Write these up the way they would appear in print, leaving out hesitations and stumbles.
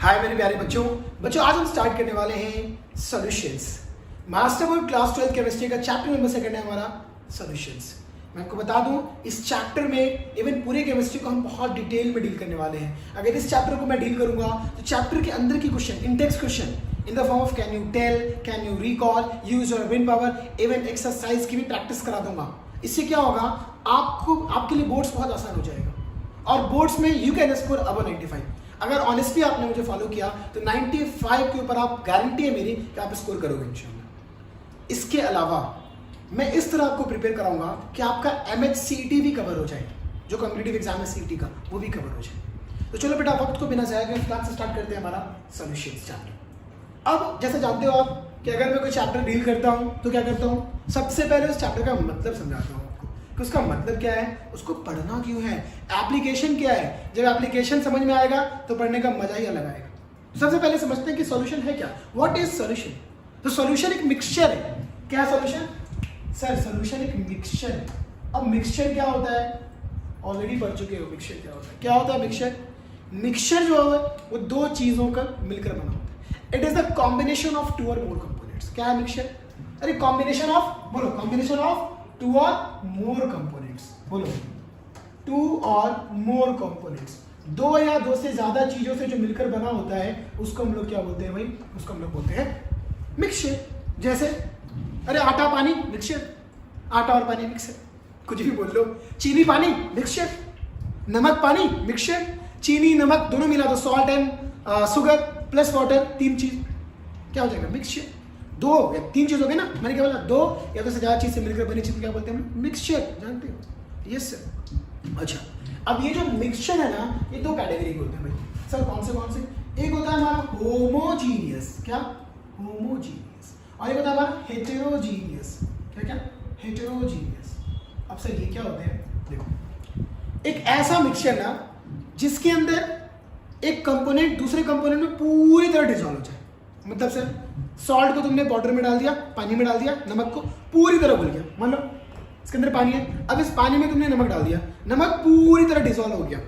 हाय मेरे प्यारे बच्चों आज हम स्टार्ट करने वाले हैं solutions. Master board class 12 chemistry का चैप्टर नंबर 2 है हमारा सॉल्यूशंस। मैं आपको बता दूं इस चैप्टर में इवन पूरे केमिस्ट्री को हम बहुत डिटेल में डील करने वाले हैं। अगर इस चैप्टर को मैं डील करूंगा तो चैप्टर के अंदर की question, in text question in the form of can you tell, can you recall, use your brain power, even exercise की भी प्रैक्टिस करा दूंगा। इससे क्या होगा, आपके लिए बोर्ड्स बहुत आसान हो जाएगा और बोर्ड्स में यू कैन स्कोर अबव 95। अगर ऑनेस्टली आपने मुझे फॉलो किया तो 95 के ऊपर आप गारंटी है मेरी कि आप स्कोर करोगे इंशाल्लाह। इसके अलावा मैं इस तरह आपको प्रिपेयर कराऊंगा कि आपका MHCET भी कवर हो जाए, जो कॉम्पिटिटिव एग्जाम है CET का, वो भी कवर हो जाए। तो चलो बेटा वक्त को बिना जाया किए क्लास से स्टार्ट करते हैं हमारा सॉल्यूशंस चैप्टर। अब जैसे जानते हो आप कि अगर मैं कोई चैप्टर डील करता हूँ तो क्या करता हूँ, सबसे पहले उस चैप्टर का मतलब समझाता हूँ कि उसका मतलब क्या है, उसको पढ़ना क्यों है, एप्लीकेशन क्या है। जब एप्लीकेशन समझ में आएगा तो पढ़ने का मजा ही अलग आएगा। सबसे पहले समझते हैं कि सॉल्यूशन है क्या, व्हाट इज सॉल्यूशन। तो सॉल्यूशन एक मिक्सचर है। क्या सॉल्यूशन सर? सॉल्यूशन एक मिक्सचर है। अब मिक्सचर क्या होता है, ऑलरेडी पढ़ चुके हो मिक्सचर क्या होता है। क्या होता है मिक्सचर? मिक्सचर जो है वो दो चीजों का मिलकर बना होता है। It is the combination of two और मोर कंपोनेंट्स। क्या है मिक्सचर? अरे कॉम्बिनेशन ऑफ, बोलो कॉम्बिनेशन ऑफ टू और मोर कंपोनेंट्स। बोलो टू और मोर कंपोनेंट्स, दो या दो से ज्यादा चीजों से जो मिलकर बना होता है उसको हम लोग क्या बोलते हैं भाई, उसको हम लोग बोलते हैं मिक्सचर। जैसे अरे आटा पानी मिक्सचर, आटा और पानी मिक्सचर, कुछ भी बोल लो। चीनी पानी मिक्सचर, नमक पानी मिक्सचर, चीनी नमक दोनों मिला दो, salt and sugar plus water, तीन चीज क्या हो जाएगा मिक्सचर। दो या तीन चीज हो गई ना, मैंने क्या बोला, दो या तो से ज्यादा चीज से मिलकर बनी चीज क्या बोलते हैं, मिक्सचर। जानते हो? Yes sir. अच्छा, अब ये जो मिक्सचर है ना, ये दो कैटेगरी के होते हैं भाई। सर कौन से? एक होता है हमारा होमोजीनियस। क्या? होमोजीनियस। और एक होता है हमारा हेटेरोजीनियस। क्या? हेटेरोजीनियस। अब सर ये क्या होते हैं, देखो एक ऐसा मिक्सचर ना जिसके अंदर एक कंपोनेंट दूसरे कंपोनेंट में पूरी तरह डिसॉल्व हो जाए। मतलब सर सॉल्ट को तुमने पाउडर में डाल दिया, पानी में डाल दिया, नमक को पूरी तरह घुल गया। मान लो इसके अंदर पानी है, अब इस पानी में तुमने नमक डाल दिया, नमक पूरी तरह डिसॉल्व हो गया।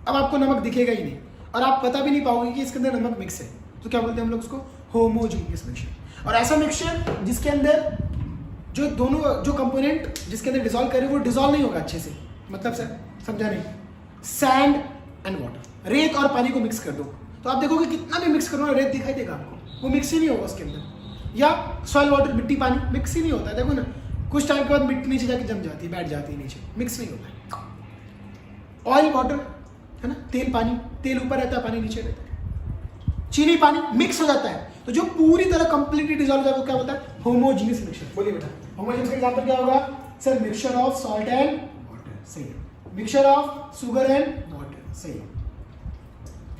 अब आपको नमक दिखेगा ही नहीं और आप पता भी नहीं पाओगे कि इसके अंदर नमक मिक्स है। तो क्या बोलते हैं हम लोग उसको, होमोजीनियस मिक्सचर। और ऐसा मिक्सचर जिसके अंदर जो दोनों जो कंपोनेंट जिसके अंदर डिसॉल्व करे वो डिसॉल्व नहीं होगा अच्छे से। मतलब सर समझा नहीं, सैंड एंड वाटर, रेत और पानी को मिक्स कर दो तो आप देखोगे कितना भी मिक्स करो ना रेत दिखाई देगा आपको, वो मिक्स ही नहीं होगा उसके अंदर। या सॉइल वाटर, मिट्टी पानी मिक्स ही नहीं होता है। देखो ना कुछ टाइम के बाद मिट्टी नीचे जाके जम जाती है, बैठ जाती है नीचे, मिक्स नहीं होता है। ऑयल वाटर है ना, तेल पानी, तेल ऊपर रहता है पानी नीचे रहता है। चीनी पानी मिक्स हो जाता है तो जो पूरी तरह कंप्लीटली डिसॉल्व हो जाए वो क्या होता है, होमोजीनियस मिक्सचर। बोलिए बेटा होमोजीनियस का एग्जांपल क्या होगा sir? Mixture of salt and water. सही है। Mixture of sugar and water. सही है।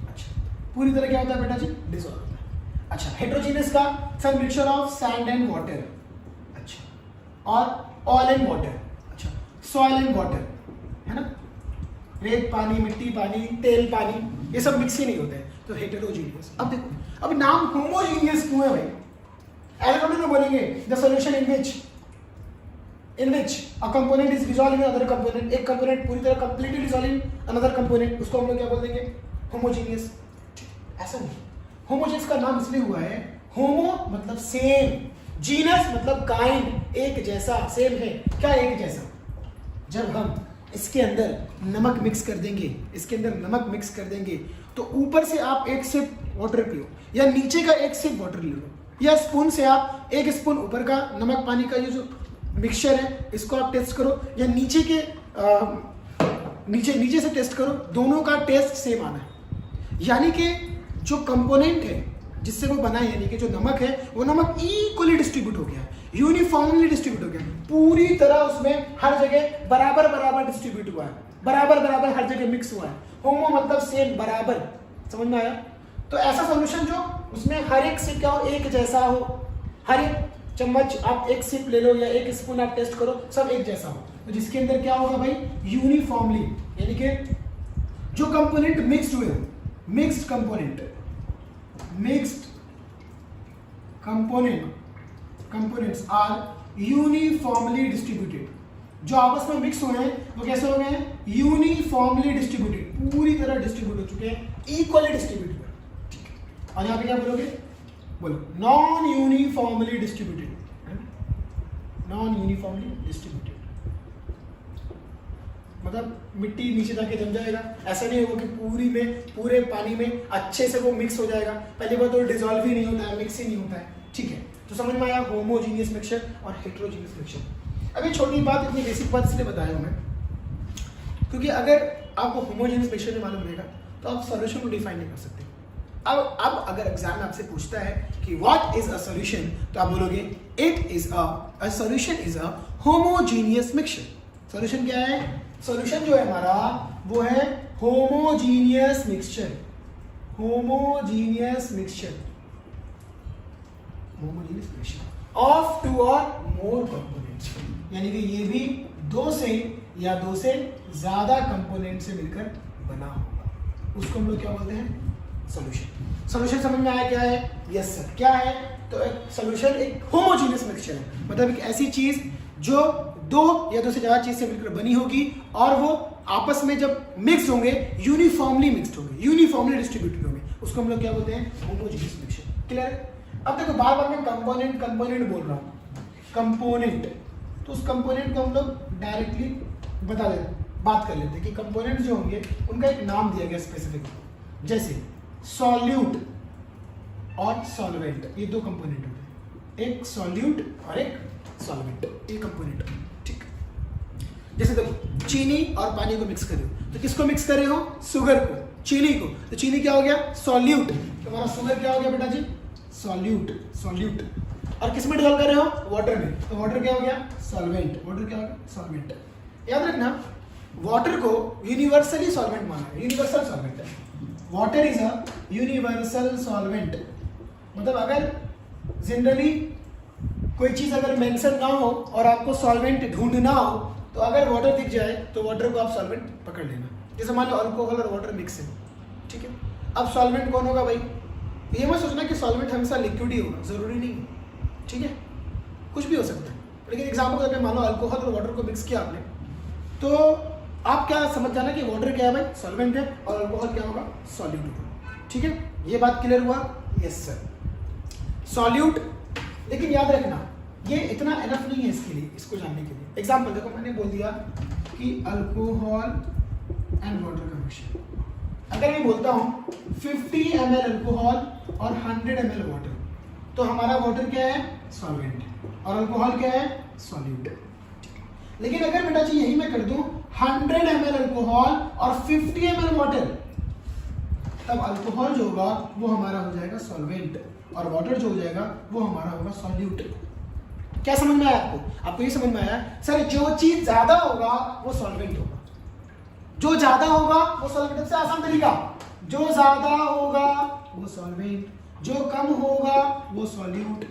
अच्छा, पूरी तरह क्या होता है बेटा जी, डिसॉल्व होता है। अच्छा, हेटेरोजीनियस का sir mixture of sand and water. अच्छा, और ऑयल एंड वाटर। अच्छा, सॉइल एंड वाटर है ना, रेत पानी, मिट्टी पानी, तेल पानी, ये सब मिक्स ही नहीं होते हैं तो हेटेरोजीनियस। अब देखो, अब नाम होमोजीनियस क्यों है भाई? एल्कोहल में बोलेंगे the solution in which a component is dissolve in other component. एक कंपोनेंट पूरी तरह completely dissolve in another component, उसको हम लोग क्या बोल देंगे, होमोजीनियस। ऐसा नहीं, होमोजीनियस का नाम इसलिए हुआ है, होमो मतलब सेम, जीनस मतलब काइंड, एक जैसा, सेम है। क्या एक जैसा? जब हम इसके अंदर नमक मिक्स कर देंगे, इसके अंदर नमक मिक्स कर देंगे तो ऊपर से आप एक सिप वाटर पियो या नीचे का एक सिप वाटर ले लो, या स्पून से आप एक स्पून ऊपर का नमक पानी का ये जो मिक्सचर है इसको आप टेस्ट करो, या नीचे के नीचे से टेस्ट करो, दोनों का टेस्ट सेम आना है। यानी कि जो कंपोनेंट है जिससे वो बना है, यानी कि जो नमक है वो नमक इक्वली डिस्ट्रीब्यूट हो गया, यूनिफॉर्मली डिस्ट्रीब्यूट हो गया, पूरी तरह उसमें हर जगह बराबर बराबर डिस्ट्रीब्यूट हुआ है, बराबर बराबर हर जगह मिक्स हुआ है। होमो मतलब सेम, बराबर। समझ में आया? तो ऐसा सॉल्यूशन जो उसमें हर एक सिप क्या हो, एक जैसा हो, हर एक चम्मच आप एक सिप ले लो या एक स्पून आप टेस्ट करो, सब एक जैसा हो। तो जिसके अंदर क्या होगा भाई, यूनिफॉर्मली, यानी कि जो कंपोनेंट मिक्स्ड हुए, mixed components are uniformly distributed. जो आपस में मिक्स हुए हैं वो कैसे हो गए हैं, यूनिफॉर्मली डिस्ट्रीब्यूटेड, पूरी तरह डिस्ट्रीब्यूट हो चुके हैं, इक्वली डिस्ट्रीब्यूट हुए। और यहाँ पे क्या बोलोगे, बोलो non uniformly distributed, non uniformly distributed मतलब मिट्टी नीचे जाके जम जाएगा, ऐसा नहीं होगा कि पूरे पानी में अच्छे से वो मिक्स हो जाएगा। पहली बार तो डिजॉल्व ही नहीं होता है, मिक्स ही नहीं होता है, ठीक है। तो समझ में आया होमोजीनियस मिक्सचर और हेट्रोजीनियस मिक्सचर। अभी छोटी बात, इतनी बेसिक बात इसलिए बताया हूँ मैं क्योंकि अगर आपको होमोजीनियस मिक्सचर नहीं मालूम रहेगा तो आप सॉल्यूशन को डिफाइन नहीं कर सकते। अब अगर एग्जाम में आपसे पूछता है कि व्हाट इज अ सॉल्यूशन, तो आप बोलोगे it is a solution is a homogeneous mixture. Solution क्या है? सॉल्यूशन जो है हमारा वो है homogeneous mixture, homogeneous mixture, homogeneous mixture of two और मोर कंपोनेंट्स, यानी कि ये भी दो से या दो से ज्यादा कंपोनेंट से मिलकर बना होगा, उसको हम लोग क्या बोलते हैं? सॉल्यूशन। सॉल्यूशन समझ में आया क्या है? Yes sir. क्या है? तो एक सॉल्यूशन एक होमोजीनियस मिक्सचर है, मतलब एक ऐसी चीज जो दो या दो से ज्यादा चीज से मिलकर बनी होगी और वो आपस में जब मिक्स होंगे यूनिफॉर्मली मिक्स्ड होंगे, यूनिफॉर्मली डिस्ट्रीब्यूटेड होंगे, उसको हम लोग क्या बोलते हैं? Homogeneous mixture. क्लियर? अब देखो बार बार मैं कंपोनेंट बोल रहा हूँ, कंपोनेंट, तो उस कंपोनेंट को हम लोग डायरेक्टली बात कर लेते हैं कि कंपोनेंट जो होंगे उनका एक नाम दिया गया स्पेसिफिक, जैसे सॉल्यूट और सॉल्वेंट, ये दो कंपोनेंट होते हैं, एक सॉल्यूट और एक सॉल्वेंट, ये कंपोनेंट, ठीक। जैसे देखो चीनी और पानी को मिक्स कर रहे हो, तो किसको मिक्स कर रहे हो? शुगर को, चीनी को, तो चीनी क्या हो गया? सॉल्यूट। तुम्हारा शुगर क्या हो गया बेटा जी? Solute, solute. और किस में डिसॉल्व कर रहे हो? वाटर में, तो वाटर क्या हो गया? सॉल्वेंट। वाटर क्या हो गया? सॉल्वेंट। याद रखना वाटर को यूनिवर्सली सॉल्वेंट माना है, यूनिवर्सल सॉल्वेंट है। Water is a universal solvent, मतलब अगर जनरली कोई चीज अगर मेंशन ना हो और आपको सॉल्वेंट ढूंढना हो, तो अगर वाटर दिख जाए तो वाटर को आप सॉल्वेंट पकड़ लेना। जैसे मान लो अल्कोहल और वाटर मिक्स है, ठीक है। अब सॉल्वेंट कौन होगा भाई? ये मत सोचना कि सॉल्वेंट हमेशा लिक्विड ही होगा, जरूरी नहीं, ठीक है, कुछ भी हो सकता है। लेकिन एग्जाम्पल के मान लो अल्कोहल और वाटर को मिक्स किया आपने, तो आप क्या समझ जाना कि वाटर क्या है भाई? सॉल्वेंट है, और अल्कोहल क्या होगा? सॉल्यूट होगा, ठीक है। ये बात क्लियर हुआ? Yes sir. सॉल्यूट, लेकिन याद रखना ये इतना एनफ नहीं है इसके लिए, इसको जानने के लिए। एग्जाम्पल देखो, मैंने बोल दिया कि अल्कोहल एंड वाटर का मिक्सचर। अगर मैं बोलता हूँ 50 ml अल्कोहल और 100 ml वाटर, तो हमारा वाटर क्या है? सॉल्वेंट, और अल्कोहल क्या है? सॉल्यूट। लेकिन अगर बेटा जी यही मैं कर दूं 100 ml अल्कोहल और 50 ml वाटर, तब अल्कोहल जो होगा वो हमारा हो जाएगा सॉल्वेंट, और वाटर जो हो जाएगा वो हमारा होगा सॉल्यूट। क्या समझ में आया आपको? आपको ये समझ में आया सर, जो चीज ज्यादा होगा वो सॉल्वेंट होगा, जो ज्यादा होगा वो सॉल्वेंट। सबसे आसान तरीका, जो ज्यादा होगा वो सॉल्वेंट, जो कम होगा वो solute.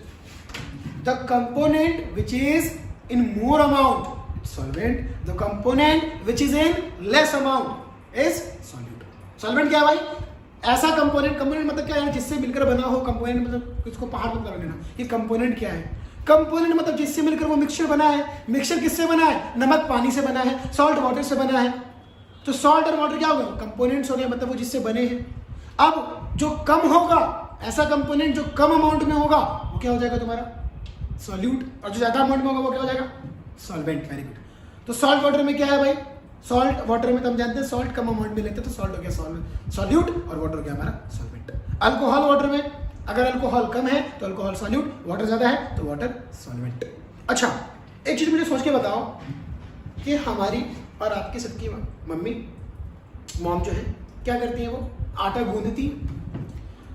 The component which is in more amount solvent, the component which is in less amount is solute. Solvent क्या है भाई? ऐसा कंपोनेंट, कंपोनेंट मतलब क्या है? जिससे मिलकर बना हो। कंपोनेंट मतलब इसको पहाड़ मत लगा लेना, ये कंपोनेंट क्या है? कंपोनेंट मतलब जिससे मिलकर वो मिक्सचर बना है। मिक्सचर किससे बना है? नमक पानी से बना है, सॉल्ट वाटर से बना है। तो सॉल्ट और वाटर क्या हो गया? कंपोनेंट्स हो गए, मतलब वो जिससे बने हैं। अब जो कम होगा, ऐसा कंपोनेंट जो कम अमाउंट में होगा वो क्या हो जाएगा तुम्हारा? सॉल्यूट, और जो ज्यादा अमाउंट में होगा वो क्या हो जाएगा? सॉल्वेंट। Very good. तो सॉल्ट वाटर में क्या है भाई? सॉल्ट वाटर में तो हम जानते हैं सॉल्ट कम अमाउंट में लेते हैं, तो सॉल्ट हो गया सॉल्यूट, और वाटर हो गया हमारा सॉल्वेंट। अल्कोहल वाटर में, अगर अल्कोहल कम है तो अल्कोहल सॉल्यूट, वाटर ज्यादा है तो वाटर सॉल्वेंट। अच्छा, एक चीज मुझे सोच के बताओ कि हमारी और आपकी सबकी मम्मी, मॉम जो है क्या करती है? वो आटा गूंदती।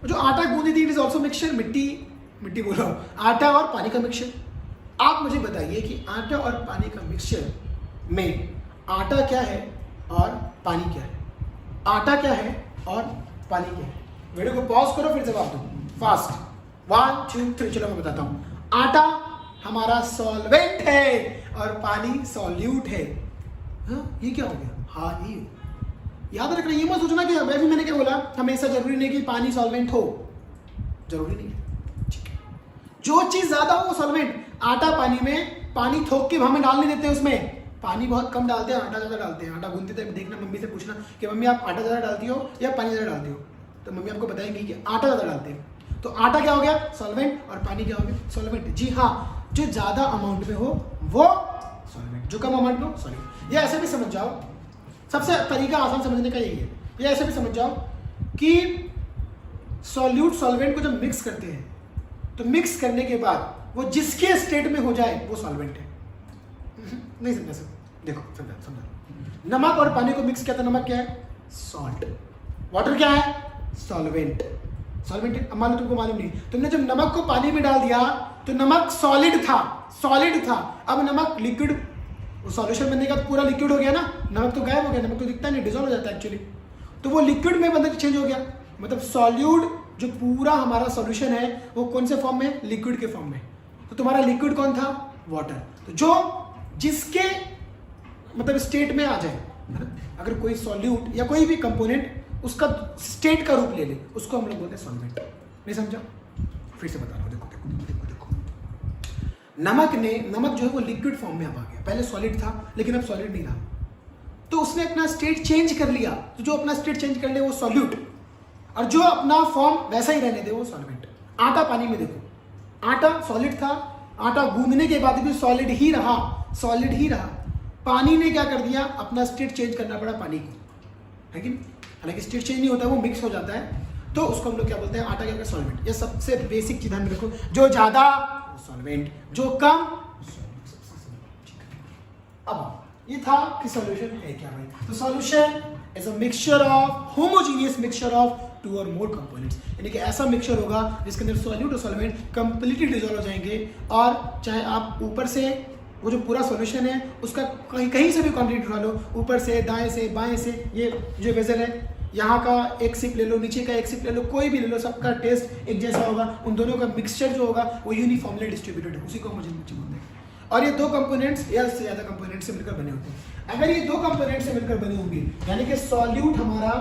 जो आटा गूंदती थी इट इज ऑल्सो मिक्सचर, मिट्टी बोल रहा हूँ, आटा और पानी का मिक्सचर। आप मुझे बताइए कि आटा और पानी का मिक्सचर में आटा क्या है और पानी क्या है? आटा क्या है और पानी क्या है? वीडियो को पॉज करो, फिर जवाब दो फास्ट। 1 2 3, चलो मैं बताता हूं। आटा हमारा सॉल्वेंट है और पानी सॉल्यूट है। हाँ, ये क्या हो गया? हाँ, ये याद रखना, ये मत सोचना कि अभी मैंने क्या बोला, हमेशा जरूरी नहीं कि पानी सॉल्वेंट हो, जरूरी नहीं है, ठीक है। जो चीज ज्यादा हो वो सॉल्वेंट। आटा पानी में, पानी थोक के हमें डाल नहीं देते, उसमें पानी बहुत कम डालते हैं, आटा ज्यादा डालते हैं। आटा गूंथते थे, देखना मम्मी से पूछना कि मम्मी आप आटा ज्यादा डालती हो या पानी ज्यादा डालती हो, तो मम्मी आपको बताएंगी कि आटा ज़्यादा डालते हैं। तो आटा क्या हो गया? सॉल्वेंट, और पानी क्या हो गया? सॉल्वेंट। जी हाँ, जो ज़्यादा अमाउंट में हो वो सॉल्वेंट, जो कम अमाउंट में हो सॉल्वेंट। या ऐसे भी समझ जाओ, सबसे तरीका आसान समझने का यही है, या ऐसे भी समझ जाओ कि सॉल्यूट सॉल्वेंट को जब मिक्स करते हैं तो मिक्स करने के बाद वो जिसके स्टेट में हो जाए वो सॉल्वेंट है। नहीं समझा सर? देखो समझा। नमक और पानी को मिक्स किया था, नमक क्या है? सॉल्ट। वाटर क्या है? सॉल्वेंट। सॉल्वेंट है। अब मान लो तुमको मालूम नहीं, तुमने जब नमक को पानी में डाल दिया तो नमक सॉलिड था, सॉलिड था। अब नमक लिक्विड, वो सॉल्यूशन बनने के बाद पूरा लिक्विड हो गया ना, नमक तो गायब हो गया, नमक तो दिखता नहीं, डिसॉल्व हो जाता है एक्चुअली। तो वो लिक्विड में बंदर चेंज हो गया, मतलब सॉल्यूट जो पूरा हमारा सॉल्यूशन है वो कौन से फॉर्म में? लिक्विड के फॉर्म में। तो तुम्हारा लिक्विड कौन था? वाटर। तो जो जिसके मतलब स्टेट में आ जाए, है ना, अगर कोई सॉल्यूट या कोई भी कंपोनेंट उसका स्टेट का रूप ले ले, उसको हम लोग बोलते हैं सॉल्वेंट। नहीं समझा? फिर से बता रहा हूं, देखो देखो देखो देखो। नमक जो है वो लिक्विड फॉर्म में अब आ गया, पहले सॉलिड था लेकिन अब सॉलिड नहीं रहा, तो उसने अपना स्टेट चेंज कर लिया। तो जो अपना स्टेट चेंज कर ले वो सॉल्यूट, और जो अपना फॉर्म वैसा ही रहने दे वो सॉल्वेंट। आटा पानी में देखो, आटा सॉलिड था, आटा गूंदने के बाद भी सॉलिड ही रहा, सॉलिड ही रहा। पानी ने क्या कर दिया? अपना स्टेट चेंज करना पड़ा पानी को, है कि नहीं? हालांकि स्टेट चेंज नहीं होता, वो मिक्स हो जाता है, तो उसको हम लोग क्या बोलते हैं? आटा क्या होगा? सॉल्वेंट। ये सबसे बेसिक चीज ध्यान में रखो, जो ज्यादा सॉल्वेंट, जो कम सॉल्वेंट। अब ये था कि सॉल्यूशन है क्या भाई? तो solution is a mixture of, homogeneous mixture of two और मोर कंपोनेंट्स, यानी कि ऐसा मिक्सचर होगा जिसके अंदर सॉल्यूट और सॉल्वेंट कंप्लीटली डिसॉल्व हो जाएंगे, और चाहे आप ऊपर से वो जो पूरा सॉल्यूशन है उसका कहीं से भी क्वांटिटी उठा लो, ऊपर से, दाएं से, बाएं से, ये जो वेसल है यहाँ का एक सिप ले लो, नीचे का एक सिप ले लो, कोई भी ले लो, सबका टेस्ट एक जैसा होगा। उन दोनों का मिक्सचर जो होगा वो यूनिफॉर्मली डिस्ट्रीब्यूटेड है, उसी को होमोजेनियस मिक्सचर बोलते हैं। और ये दो कंपोनेंट्स या इससे ज्यादा कंपोनेंट से मिलकर बने होते हैं। अगर ये दो कंपोनेंट से मिलकर बने होंगे, यानी कि सॉल्यूट हमारा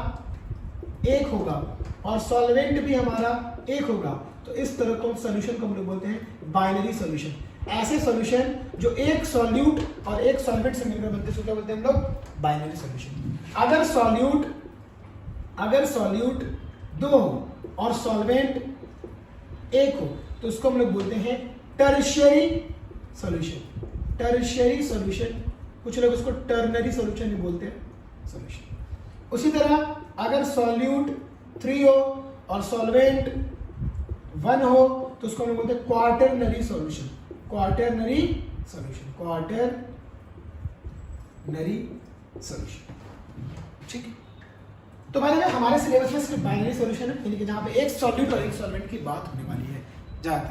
एक होगा और सॉल्वेंट भी हमारा एक होगा, तो इस तरह को सॉल्यूशन को हम लोग बोलते हैं बाइनरी सॉल्यूशन। ऐसे सॉल्यूशन जो एक सॉल्यूट और एक सॉल्वेंट से मिलकर बनते हैं, क्या बोलते हैं हम लोग? Binary solution. अगर सॉल्यूट दो हो और सॉल्वेंट एक हो तो उसको हम लोग बोलते हैं टर्शियरी सॉल्यूशन। टर्शियरी सॉल्यूशन, कुछ लोग उसको टर्नरी सॉल्यूशन भी बोलते हैं सॉल्यूशन। उसी तरह अगर सॉल्यूट 3 हो और सॉल्वेंट 1 हो तो उसको हम लोग बोलते हैं quaternary solution. Quaternary solution, quaternary solution. ठीक है, तो मैंने कहा हमारे सिलेबस में सिर्फ बाइनरी सॉल्यूशन है, यानी कि जहां पे एक सॉल्यूट और एक सॉल्वेंट की बात होने वाली है, ज्यादा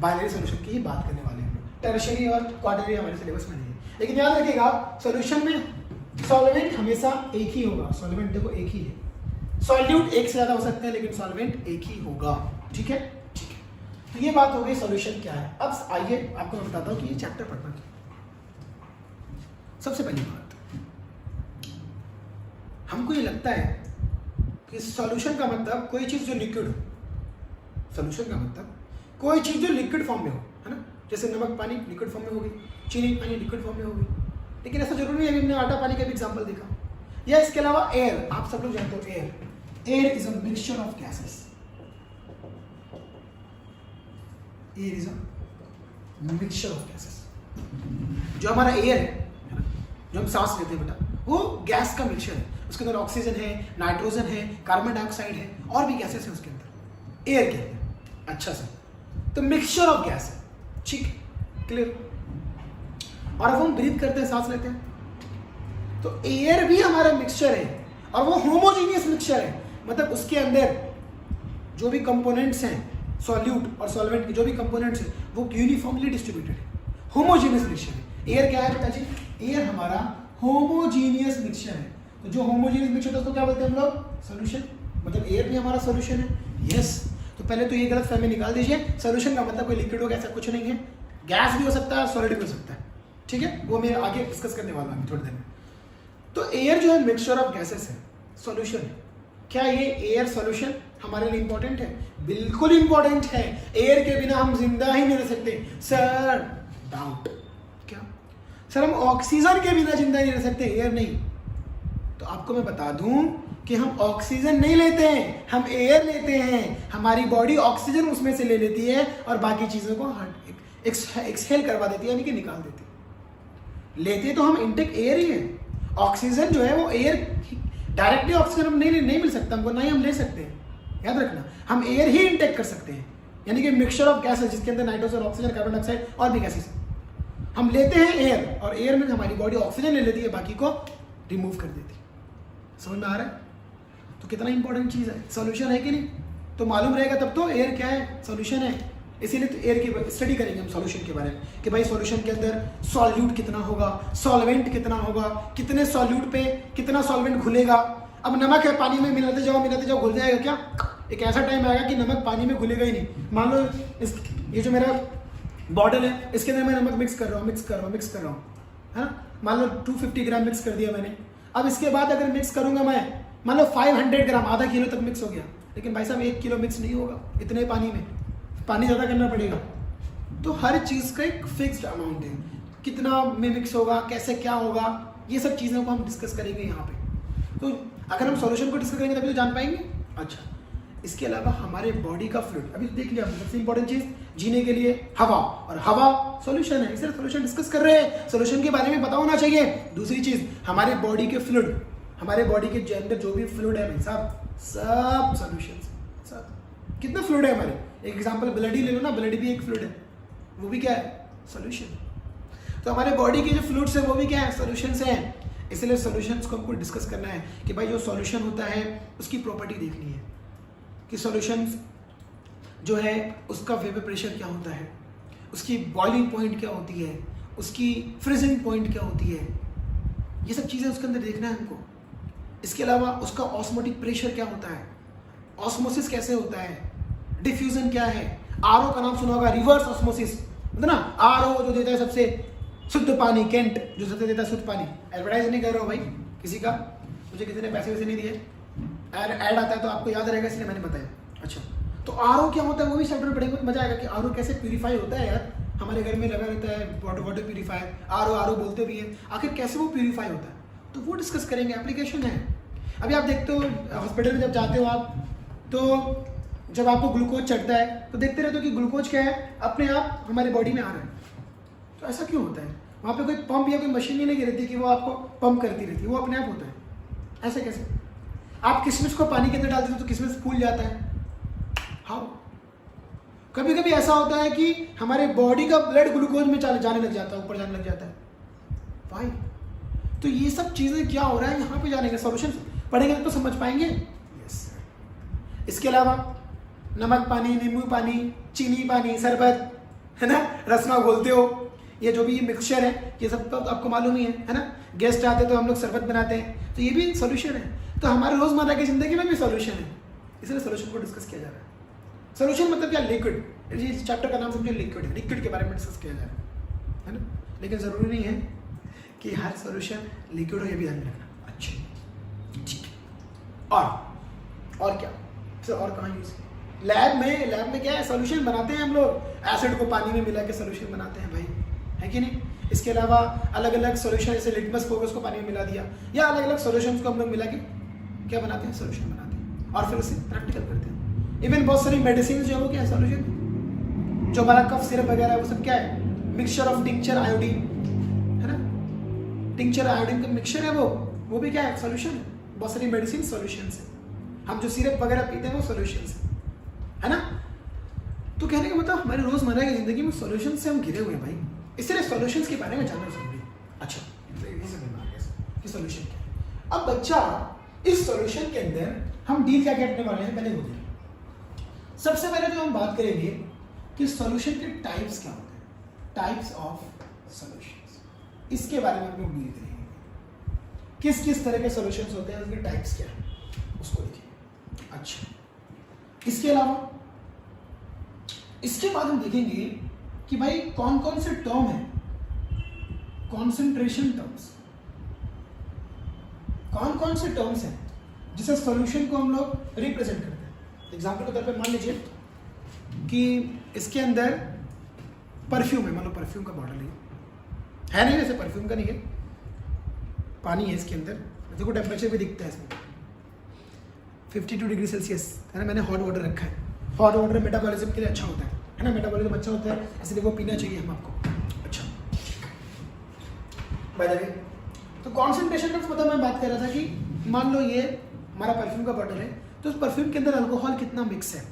बाइनरी सॉल्यूशन की ही बात करने वाले हैं। टर्शियरी और क्वार्टरनरी हमारे सिलेबस में नहीं है, लेकिन याद रखिएगा सॉल्यूशन में सॉल्वेंट हमेशा एक ही होगा। सॉल्वेंट देखो एक ही है, सॉल्यूट एक से ज्यादा हो सकते हैं लेकिन सॉल्वेंट एक ही होगा। ठीक है, ठीक है, तो ये बात हो गई सॉल्यूशन क्या है। अब आइए आपको मैं बताता हूँ कि ये चैप्टर पढ़ना क्या। सबसे पहली बात, हमको ये लगता है कि सॉल्यूशन का मतलब कोई चीज जो लिक्विड हो, सॉल्यूशन का मतलब कोई चीज जो लिक्विड फॉर्म में हो, है ना, जैसे नमक पानी लिक्विड फॉर्म में हो गई, चीनी पानी लिक्विड फॉर्म में हो गई। लेकिन ऐसा जरूरी नहीं है, अभी हमने आटा पानी का भी एग्जांपल देखा, या इसके अलावा एयर, आप सब लोग जानते हो air is a mixture of gases. Air is a mixture of gases. जो हमारा एयर है ना, जो हम सांस लेते हैं बेटा, वो गैस का मिक्सचर है। उसके अंदर ऑक्सीजन है, नाइट्रोजन है, कार्बन डाइऑक्साइड है, और भी गैसेस हैं उसके अंदर, एयर के अंदर। अच्छा सर, तो मिक्सचर ऑफ गैस है, ठीक, क्लियर। और अब हम ब्रीथ करते हैं, सांस लेते हैं, तो एयर भी हमारा मिक्सचर है और वो होमोजीनियस मिक्सचर है, मतलब उसके अंदर जो भी कंपोनेंट्स हैं, सॉल्यूट और सॉल्वेंट के जो भी कंपोनेंट्स हैं, वो यूनिफॉर्मली डिस्ट्रीब्यूटेड है, होमोजीनियस मिक्सचर है। एयर क्या है बेटा जी? एयर हमारा होमोजीनियस मिक्सचर है। तो जो होमोजीनियस मिक्सचर है उसको क्या बोलते हैं हम लोग? सॉल्यूशन। मतलब एयर भी हमारा सॉल्यूशन है। यस, तो पहले तो ये गलत फहमी निकाल दीजिए, सॉल्यूशन का मतलब कोई लिक्विड होगा ऐसा कुछ नहीं है, गैस भी हो सकता है, सॉलिड भी हो सकता है। ठीक है, वो मैं आगे डिस्कस करने वाला हूँ थोड़ी देर में। तो एयर जो है मिक्सचर ऑफ गैसेस है, सॉल्यूशन है। क्या ये एयर सॉल्यूशन हमारे लिए इंपॉर्टेंट है? बिल्कुल इंपॉर्टेंट है। एयर के बिना हम जिंदा ही नहीं रह सकते। सर डाउट, क्या सर हम ऑक्सीजन के बिना जिंदा नहीं रह सकते? एयर नहीं। तो आपको मैं बता दूं कि हम ऑक्सीजन नहीं लेते हैं, हम एयर लेते हैं। हमारी बॉडी ऑक्सीजन उसमें से ले लेती है और बाकी चीज़ों को एक्सहेल करवा देती है, यानी कि निकाल देती है। लेते तो हम इनटेक एयर ही है। ऑक्सीजन जो है वो एयर, डायरेक्टली ऑक्सीजन हम नहीं मिल सकता हमको, ना ही हम ले सकते हैं। याद रखना, हम एयर ही इनटेक कर सकते हैं, यानी कि मिक्सचर ऑफ गैसेस जिसके अंदर नाइट्रोजन, ऑक्सीजन, कार्बन डाइऑक्साइड और भी गैसेस। हम लेते हैं एयर और एयर में हमारी बॉडी ऑक्सीजन ले लेती है, बाकी को रिमूव कर देती है। समझ में आ रहा है? तो कितना इंपॉर्टेंट चीज़ है, सॉल्यूशन है कि नहीं? तो मालूम रहेगा तब तो एयर क्या है, सॉल्यूशन है। इसीलिए तो एयर की स्टडी करेंगे हम सॉल्यूशन के बारे में कि भाई सॉल्यूशन के अंदर सॉल्यूट कितना होगा, सॉल्वेंट कितना होगा, कितने सॉल्यूट पे कितना सॉल्वेंट घुलेगा। अब नमक है, पानी में मिलाते जाओ घुल जाएगा क्या? एक ऐसा टाइम आएगा कि नमक पानी में घुलेगा ही नहीं। मान लो ये जो मेरा बॉटल है, इसके अंदर मैं नमक मिक्स कर रहा हूँ, है ना। मान लो 250 ग्राम मिक्स कर दिया मैंने। अब इसके बाद अगर मिक्स करूंगा मैं, मान लो 500 ग्राम, आधा किलो तक मिक्स हो गया, लेकिन भाई साहब 1 किलो मिक्स नहीं होगा इतने पानी में, पानी ज़्यादा करना पड़ेगा। तो हर चीज़ का एक फिक्स्ड अमाउंट है, कितना में मिक्स होगा, कैसे क्या होगा, ये सब चीज़ों को हम डिस्कस करेंगे यहाँ पे। तो अगर हम सॉल्यूशन को डिस्कस करेंगे तभी तो जान पाएंगे। अच्छा, इसके अलावा हमारे बॉडी का फ्लूइड, अभी देख लिया सबसे इंपॉर्टेंट चीज़, जीने के लिए हवा, और हवा सॉल्यूशन है, इसलिए सॉल्यूशन डिस्कस कर रहे हैं। सॉल्यूशन के बारे में पता होना चाहिए। दूसरी चीज़, हमारे बॉडी के फ्लूइड, हमारे बॉडी के अंदर जो भी फ्लूइड है भाई साहब, सब सॉल्यूशन। सब कितना फ्लूइड है हमारे, एक एग्जांपल ब्लड ही ले लो ना, ब्लड भी एक फ्लूइड है, वो भी क्या है, सॉल्यूशन। तो हमारे बॉडी के जो फ्लूइड्स है वो भी क्या है, सॉल्यूशंस हैं। इसलिए सॉल्यूशंस को हमको डिस्कस करना है कि भाई जो सॉल्यूशन होता है उसकी प्रॉपर्टी देखनी है कि सॉल्यूशंस जो है उसका वेपर प्रेशर क्या होता है, उसकी बॉइलिंग पॉइंट क्या होती है, उसकी फ्रीजिंग पॉइंट क्या होती है, ये सब चीज़ें उसके अंदर देखना है हमको। इसके अलावा उसका ऑस्मोटिक प्रेशर क्या होता है, ऑस्मोसिस कैसे होता है, डिफ्यूजन क्या है। आरओ का नाम सुना होगा, रिवर्स ऑस्मोसिस, मतलब ना आरओ जो देता है सबसे शुद्ध पानी, केंट जो सबसे देता है शुद्ध पानी। एडवर्टाइज नहीं कर रहा हूँ भाई किसी का, मुझे किसी ने पैसे वैसे नहीं दिए, ऐड आता है तो आपको याद रहेगा इसलिए मैंने बताया। अच्छा, तो आरओ क्या होता है वो भी चैप्टर में पढ़ेंगे, मजा आएगा कि आरओ कैसे प्यूरीफाई होता है। यार हमारे घर में लगा रहता है वाटर प्यूरीफायर, आरओ बोलते भी हैं, आखिर कैसे वो प्यूरीफाई होता है तो वो डिस्कस करेंगे। एप्लीकेशन है। अभी आप देखते हो हॉस्पिटल में जब जाते हो आप, तो जब आपको ग्लूकोज चढ़ता है तो देखते रहते हो कि ग्लूकोज क्या है, अपने आप हमारी बॉडी में आ रहा है। तो ऐसा क्यों होता है? वहाँ पे कोई पंप या कोई मशीन नहीं लगी रहती कि वो आपको पंप करती रहती है, वो अपने आप होता है। ऐसे कैसे? आप किशमिश को पानी के अंदर डाल देते हो तो किशमिश फूल जाता है। हाँ, कभी कभी ऐसा होता है कि हमारे बॉडी का ब्लड ग्लूकोज में जाने लग जाता है, ऊपर जाने लग जाता है। भाई तो ये सब चीज़ें क्या हो रहा है यहाँ पे जाने का सॉल्यूशन पढ़ेंगे तो समझ पाएंगे। यस। इसके अलावा नमक पानी, नींबू पानी, चीनी पानी, शरबत, है ना, रसना घोलते हो, ये जो भी ये मिक्सचर है ये सब तो आपको मालूम ही है ना। गेस्ट आते तो हम लोग शरबत बनाते हैं, तो ये भी सॉल्यूशन है। तो हमारे रोजमर्रा की जिंदगी में भी सॉल्यूशन है, इसलिए सॉल्यूशन को डिस्कस किया जा रहा है। सॉल्यूशन मतलब क्या, लिक्विड। इस चैप्टर का नाम समझो लिक्विड है, लिक्विड के बारे में डिस्कस किया जा रहा है ना। लेकिन ज़रूरी नहीं है कि हर सॉल्यूशन लिक्विड हो, ये भी ध्यान रखना। अच्छा ठीक है। और क्या सर, और कहाँ यूज? लैब में क्या है, सॉल्यूशन बनाते हैं हम लोग, एसिड को पानी में मिला के सॉल्यूशन बनाते हैं भाई, है कि नहीं। इसके अलावा अलग अलग सॉल्यूशन, जैसे लिटमस को उसको पानी में मिला दिया, या अलग अलग सॉल्यूशंस को हम लोग मिला के क्या बनाते हैं, सॉल्यूशन बनाते हैं, और फिर उसे प्रैक्टिकल करते हैं। इवन बहुत सारी मेडिसिन जो है वो क्या है, सॉल्यूशन। जो हमारा कफ सिरप वगैरह है वो सब क्या है, मिक्सचर ऑफ टिंक्चर आयोडीन, है ना, टिंक्चर आयोडीन का मिक्सचर है, वो भी क्या है, सॉल्यूशन है। बहुत सारी मेडिसिन सॉल्यूशन है। हम जो सिरप वगैरह पीते हैं वो सॉल्यूशन है ना। तो कहने का मतलब हमारे रोजमर्रा की जिंदगी में सॉल्यूशन से हम घिरे हुए हैं भाई, इसलिए सॉल्यूशंस के बारे में जानना जरूरी है। अच्छा, कि सॉल्यूशन क्या है। अब बच्चा, इस सॉल्यूशन के अंदर हम डील क्या करने वाले हैं पहले बोलिए। सबसे पहले जो हम बात करेंगे कि सॉल्यूशन के टाइप्स क्या होते हैं, टाइप्स ऑफ सॉल्यूशंस, इसके बारे में हम लोग डील करेंगे। किस किस तरह के सॉल्यूशंस होते हैं, उसके टाइप्स क्या है उसको देखिए। अच्छा, इसके अलावा इसके बाद हम देखेंगे कि भाई कौन कौन से टर्म है, कॉन्सेंट्रेशन टर्म्स, कौन कौन से टर्म्स हैं जिसे सॉल्यूशन को हम लोग रिप्रेजेंट करते हैं। एग्जांपल के तौर पे मान लीजिए कि इसके अंदर परफ्यूम है, मान लो परफ्यूम का बॉटल है नहीं, वैसे परफ्यूम का नहीं है, पानी है इसके अंदर, देखो टेम्परेचर भी दिखता है इसमें, 52 डिग्री सेल्सियस है ना, मैंने हॉट वाटर रखा है। हॉट वाटर मेटाबॉलिज्म के लिए अच्छा होता है ना, मेटाबॉलिज्म अच्छा होता है, इसलिए वो पीना चाहिए हम आपको। अच्छा, बाय द वे, तो कॉन्सेंट्रेशन का मतलब मैं बात कर रहा था कि मान लो ये हमारा परफ्यूम का बॉटल है, तो उस परफ्यूम के अंदर अल्कोहल कितना मिक्स है,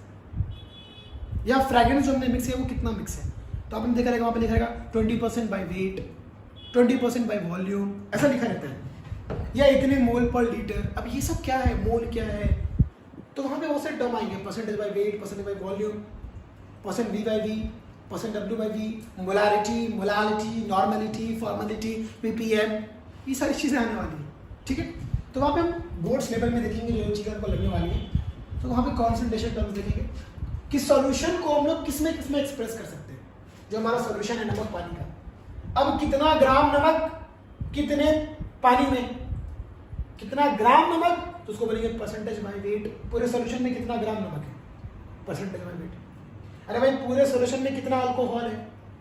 या फ्रेग्रेंस जो हमने मिक्स है वो कितना मिक्स है। तो आपने देखा रहेगा वहाँ पे लिखा रहेगा 20% बाय वेट, 20% बाय वॉल्यूम, ऐसा लिखा रहता है, या इतने मोल पर लीटर। अब ये सब क्या है, मोल क्या है, तो वहाँ पे बहुत सारे टर्म आएंगे, percentage by weight, percentage by volume, percent V by V, percent W by V, molarity, molality, normality, formality, PPM, ये सारी चीज़ें आने वाली हैं, ठीक है। तो वहाँ पे हम बोर्ड्स लेवल में देखेंगे जो चीज़ें हमको लगने वाली है, तो वहाँ पे कॉन्सेंट्रेशन टर्म्स देखेंगे कि सॉल्यूशन को हम लोग किसमें किसमें एक्सप्रेस कर सकते हैं। जो हमारा सॉल्यूशन है नमक पानी का, अब कितना ग्राम नमक कितने पानी में, कितना ग्राम नमक, तो उसको बोलेंगे परसेंटेज बाय वेट। पूरे सॉल्यूशन में कितना ग्राम नमक है, परसेंटेज बाय वेट। अरे भाई पूरे सॉल्यूशन में कितना अल्कोहल है,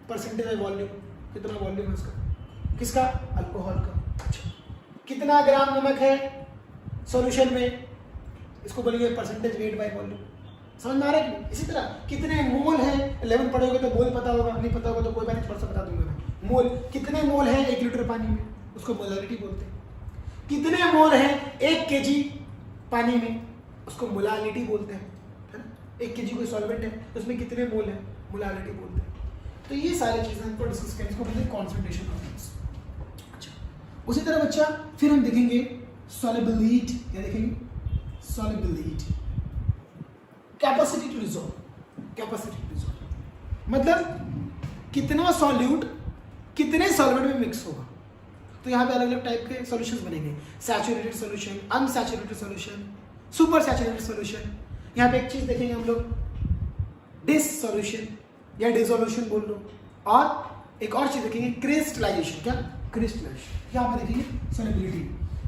परसेंटेज बाय वॉल्यूम, कितना वॉल्यूम है उसका, किसका, अल्कोहल का। अच्छा, कितना ग्राम नमक है सॉल्यूशन में, इसको बोलेंगे परसेंटेज वेट बाय वॉल्यूम। समझ में आ रहा है। इसी तरह कितने मोल है, 11 पढ़ोगे तो मोल पता होगा, नहीं पता होगा तो कोई बात नहीं, थोड़ा सा बता दूंगा मैं। मोल, कितने मोल है 1 लीटर पानी में, उसको मोलारिटी बोलते हैं। कितने मोल है 1 केजी पानी में, उसको मोलालिटी बोलते हैं, है ना। 1 केजी कोई सॉल्वेंट है तो उसमें कितने मोल है, मोलालिटी बोलते हैं। तो ये सारी चीजें हमको डिस्कस करें, इसको बोलते हैं कॉन्सेंट्रेशन ऑफ ड्रग्स। अच्छा, उसी तरह बच्चा फिर हम देखेंगे सॉल्युबिलिटी, क्या देखेंगे, solubility, capacity to dissolve, capacity to dissolve मतलब कितना सॉल्यूट कितने सॉल्वेंट में मिक्स होगा। तो यहाँ पे अलग अलग टाइप के सॉल्यूशंस बनेंगे, saturated solution, unsaturated solution, super saturated solution. यहाँ पे एक चीज देखेंगे हम लोग, डिस सॉल्यूशन या डिसोल्यूशन बोल लो, और एक और चीज देखेंगे क्रिस्टलाइजेशन, क्या, क्रिस्टलाइजेशन। यहाँ पे देखेंगे सॉल्युबिलिटी,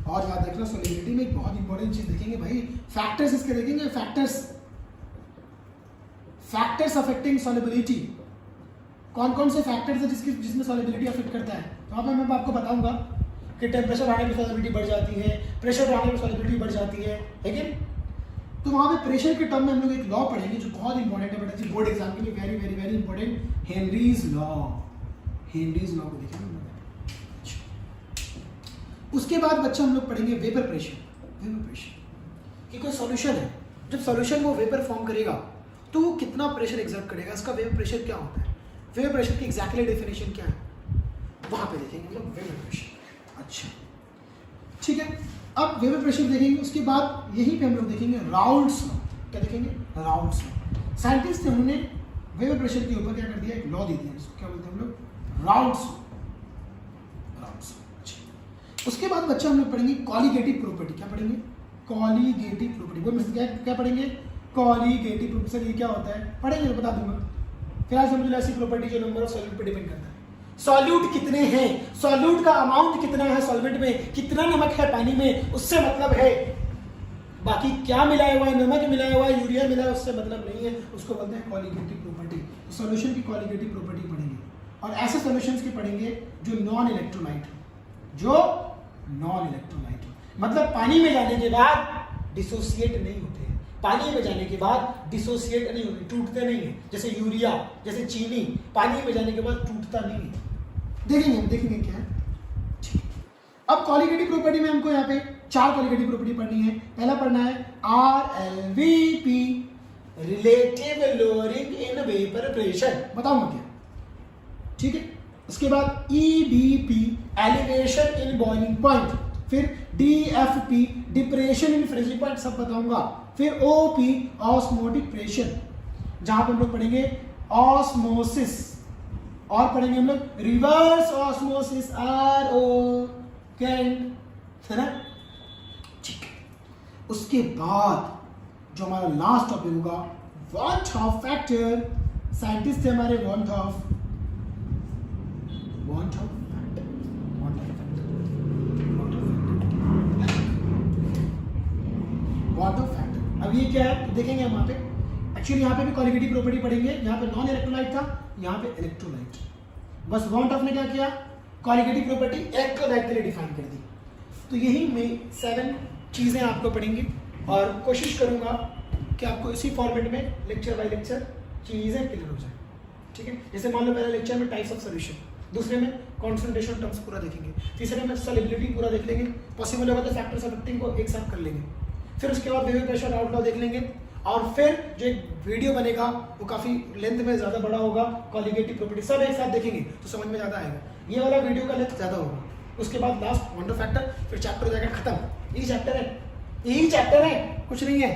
और याद रखना सॉल्युबिलिटी में एक बहुत इंपॉर्टेंट चीज देखेंगे भाई, फैक्टर्स इसके देखेंगे, फैक्टर्स अफेक्टिंग सॉल्युबिलिटी। कौन कौन से फैक्टर्स है जिसमें सॉल्युबिलिटी अफेक्ट करता है। तो वहाँ पर मैं आपको बताऊंगा कि टेम्परेचर बढ़ाने पर सॉल्युबिलिटी बढ़ जाती है, प्रेशर बढ़ाने पर सॉल्युबिलिटी बढ़ जाती है, लेकिन तो वहाँ पे प्रेशर के टर्म में हम लोग एक लॉ पढ़ेंगे जो बहुत इंपॉर्टेंट है बेटा जी, बोर्ड एग्जाम के लिए very very very important, Henry's law. Henry's law को देखेंगे। उसके बाद बच्चा हम लोग पढ़ेंगे वेपर प्रेशर। वेपर प्रेशर कि कोई सॉल्यूशन है, जब सॉल्यूशन वो वेपर फॉर्म करेगा तो वो कितना प्रेशर एग्जर्ट करेगा, इसका वेपर प्रेशर क्या होता है, वेपर प्रेशर की एग्जैक्टली डेफिनेशन क्या है, वहां पे देखेंगे मतलब वेपर प्रेशर। अच्छा ठीक है, अब वेपर प्रेशर देखेंगे, उसके बाद यहीं पे हम लोग देखेंगे राउल्ट्स लॉ। क्या देखेंगे, राउल्ट्स लॉ। साइंटिस्ट ने उन्होंने वेपर प्रेशर के ऊपर क्या कर दिया, एक लॉ दे दिया, इसको क्या बोलते हैं हम लोग, राउल्ट्स लॉ। Raoult's law. अच्छा, उसके बाद बच्चा हम लोग पढ़ेंगे कॉलीगेटिव प्रॉपर्टी। क्या पढ़ेंगे, कॉलीगेटिव प्रॉपर्टी। वो क्या पढ़ेंगे, कॉलीगेटिव प्रॉपर्टी। सर ये क्या होता है, पढ़ेंगे बता दूंगा। फिलहाल समझ लो ऐसी प्रॉपर्टी जो नंबर ऑफ सॉल्यूट पे डिपेंड करता है। सॉल्यूट कितने हैं, सॉल्यूट का अमाउंट कितना है सॉल्वेंट में, कितना नमक है पानी में, उससे मतलब है। बाकी क्या मिलाया हुआ है, नमक मिलाया हुआ है, यूरिया मिलाया, उससे मतलब नहीं है, उसको बोलते हैं कॉलीगेटिव प्रॉपर्टी। सॉल्यूशन की कॉलीगेटिव प्रॉपर्टी पढ़ेंगे, और ऐसे सॉल्यूशंस की पढ़ेंगे जो नॉन इलेक्ट्रोलाइट हो, जो नॉन इलेक्ट्रोलाइट हो, मतलब पानी में जाने के बाद डिसोसिएट नहीं होते हैं, पानी में जाने के बाद डिसोसिएट नहीं होते, टूटते नहीं है, जैसे यूरिया, जैसे चीनी, पानी में जाने के बाद टूटता नहीं है। देखेंगे क्या है। ठीक, अब कॉलीगेटिव प्रॉपर्टी में हमको यहाँ पे 4 कॉलीगेटिव प्रॉपर्टी पढ़नी है। पहला पढ़ना है RLVP, relative lowering in vapour pressure, बताऊंगा क्या। ठीक है, उसके बाद EBP, elevation in boiling point, फिर DFP, depression in freezing point, सब बताऊंगा। फिर OP, ऑस्मोटिक प्रेशर, जहां पर हम लोग पढ़ेंगे ऑस्मोसिस, और पढ़ेंगे हम लोग रिवर्स ऑस्मोसिस, RO, है ना। ठीक, उसके बाद जो हमारा लास्ट टॉपिक होगा वॉन्ट ऑफ फैक्टर। साइंटिस्ट थे हमारे वॉन्ट ऑफ फैक्टर। अब ये क्या है तो देखेंगे हम वहां पे। एक्चुअली यहाँ पे भी कॉलीगेटिव प्रॉपर्टी पढ़ेंगे, यहाँ पे नॉन इलेक्ट्रोलाइट था, यहाँ पे इलेक्ट्रोलाइट। बस वॉन्ट ऑफ ने क्या किया, कॉलीगेटिव प्रॉपर्टी इलेक्ट्रोलाइट के लिए डिफाइन कर दी। तो यही में 7 चीजें आपको पढ़ेंगे, और कोशिश करूंगा कि आपको इसी फॉर्मेट में लेक्चर बाय लेक्चर चीज़ें क्लियर हो जाए, ठीक है। जैसे मान लो पहले लेक्चर में टाइप्स ऑफ सॉल्यूशन, दूसरे में कॉन्सेंट्रेशन टर्म्स पूरा देखेंगे, तीसरे में सॉल्युबिलिटी पूरा देख लेंगे, पॉसिबल होगा तो फैक्टर्स ऑफ एक्टिंग को एक साथ कर लेंगे, फिर उसके बाद वेव प्रेशर आउट लॉ देख लेंगे, और फिर जो एक वीडियो बनेगा वो काफ़ी लेंथ में ज़्यादा बड़ा होगा, कॉलिगेटिव प्रॉपर्टी सब एक साथ देखेंगे तो समझ में ज़्यादा आएगा। ये वाला वीडियो का लेंथ ज़्यादा होगा, उसके बाद लास्ट वंडर फैक्टर, फिर चैप्टर हो जाएगा खत्म। यही चैप्टर है, कुछ नहीं है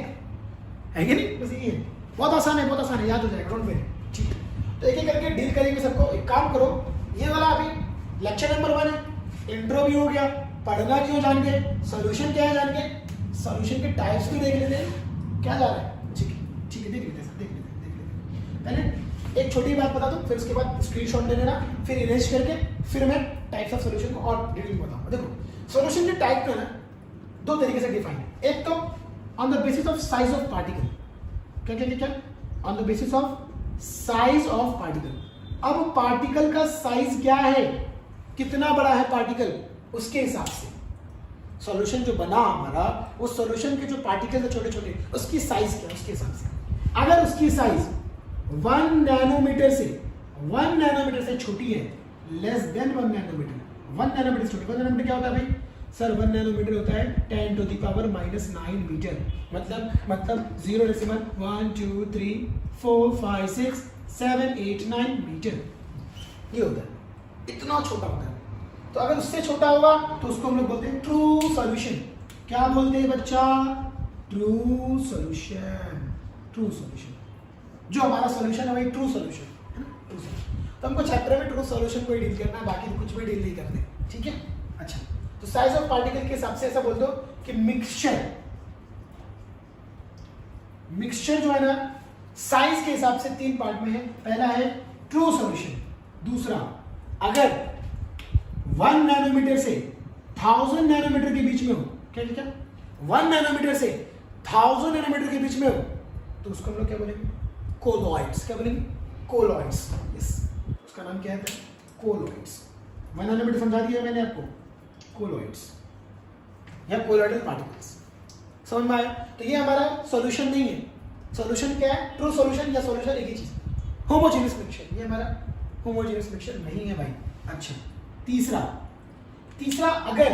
कि नहीं, बस यही है। बहुत आसान है, याद हो जाएगा, डोंट वरी, ठीक है। तो एक एक करके डील करेंगे सबको। एक काम करो, ये वाला अभी लेक्चर नंबर 1 है, इंट्रो भी हो गया, पढ़ना क्यों जान गए, सॉल्यूशन क्या है जान के, सॉल्यूशन के टाइप्स भी देख लेते हैं, क्या जा रहा है, ठीक है, देख लेते हैं। पहले एक छोटी बात बता दूं, फिर उसके बाद स्क्रीनशॉट ले लेना, फिर इरेज करके फिर मैं टाइप्स ऑफ सॉल्यूशन को और डिटेल में बताऊंगा। देखो सॉल्यूशन के टाइप में ना 2 तरीके से डिफाइन है। एक तो on the basis of size of particle, क्या on the basis of size of particle. अब पार्टिकल का साइज क्या है, कितना बड़ा है पार्टिकल, उसके हिसाब से सॉल्यूशन जो बना हमारा, उस सॉल्यूशन के जो पार्टिकल है छोटे छोटे, उसकी साइज क्या है उसके हिसाब से। अगर उसकी साइज 1 नैनोमीटर से छोटी है, लेस देन 1 नैनोमीटर, 1 नैनोमीटर से छोटी, 1 नैनोमीटर क्या होता है भाई सर, 1 नैनोमीटर होता है 10 टू द पावर -9 मीटर, मतलब 0 डेसिमल 1 2 3 4 5 6 7 8 9 मीटर, ये होता है, इतना छोटा होता है। तो अगर उससे छोटा होगा तो उसको हम लोग बोलते हैं ट्रू सॉल्यूशन। क्या बोलते हैं बच्चा, ट्रू सॉल्यूशन। जो हमारा सॉल्यूशन है वही ट्रू सॉल्यूशन है ना, ट्रू सॉल्यूशन। तो हमको चैप्टर में ट्रू सॉल्यूशन को ही डील करना है, बाकी कुछ भी डील नहीं करने, ठीक है। अच्छा, तो साइज ऑफ पार्टिकल के हिसाब से ऐसा बोल दो कि मिक्सचर जो है ना साइज के हिसाब से 3 पार्ट में है। पहला है ट्रू सॉल्यूशन, दूसरा अगर 1 नैनोमीटर से 1000 नैनोमीटर के बीच में हो, क्या 1 नैनोमीटर से 1000 नैनोमीटर के बीच में हो तो उसको हम लोग क्या बोलेंगे, कोलॉइड्स। क्या बोलेंगे, कोलॉइड्स, यस, उसका नाम क्या है, कोलॉइड्स। 1 नैनोमीटर समझा दिया मैंने आपको, कोलॉइड्स या कोलॉइडल पार्टिकल्स, समझ में आया। तो ये हमारा सॉल्यूशन नहीं है। सॉल्यूशन क्या है, ट्रू सॉल्यूशन या सॉल्यूशन एक ही चीज, होमोजेनियस मिक्सचर। ये हमारा होमोजेनियस मिक्सचर नहीं है भाई। अच्छा, तीसरा अगर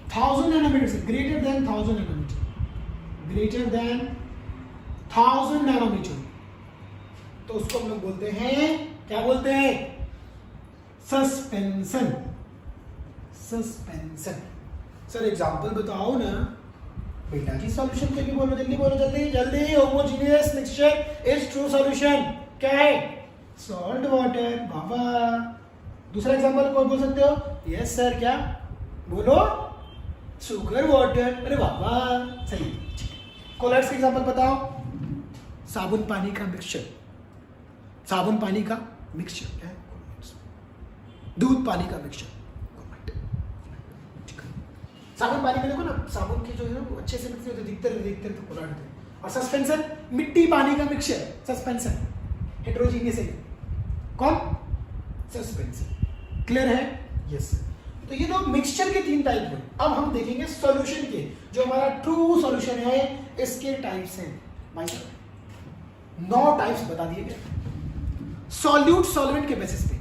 1000 नैनोमीटर से ग्रेटर देन 1000 नैनोमीटर तो उसको हम लोग बोलते हैं, क्या बोलते हैं, सस्पेंशन। सर एग्जांपल बताओ ना बेटा जी, सॉल्यूशन के भी बोलो, जल्दी। Homogeneous mixture is true solution. क्या है, सॉल्ट वाटर। बाबा दूसरा एग्जांपल कौन बोल सकते हो, यस सर, क्या बोलो, शुगर वाटर। अरे बाबा सही। कोलॉइड्स का एग्जांपल बताओ, साबुन पानी का मिक्सचर, क्या है, दूध पानी का मिक्सचर। साबुन पानी में देखो ना, साबुन की जो है वो अच्छे से मिक्स होते, दिखते तो कोलॉइड होते। और सस्पेंशन मिट्टी पानी का मिक्सचर, सस्पेंशन हेटेरोजीनियस है, कौन, सस्पेंशन। क्लियर है, यस। तो ये तो मिक्सचर के 3 टाइप हुए। अब हम देखेंगे सॉल्यूशन के, जो हमारा ट्रू सॉल्यूशन है इसके टाइप्स हैं भाई साहब। 9 टाइप्स बता दिए गए सॉल्यूट सॉल्वेंट के बेसिस पे।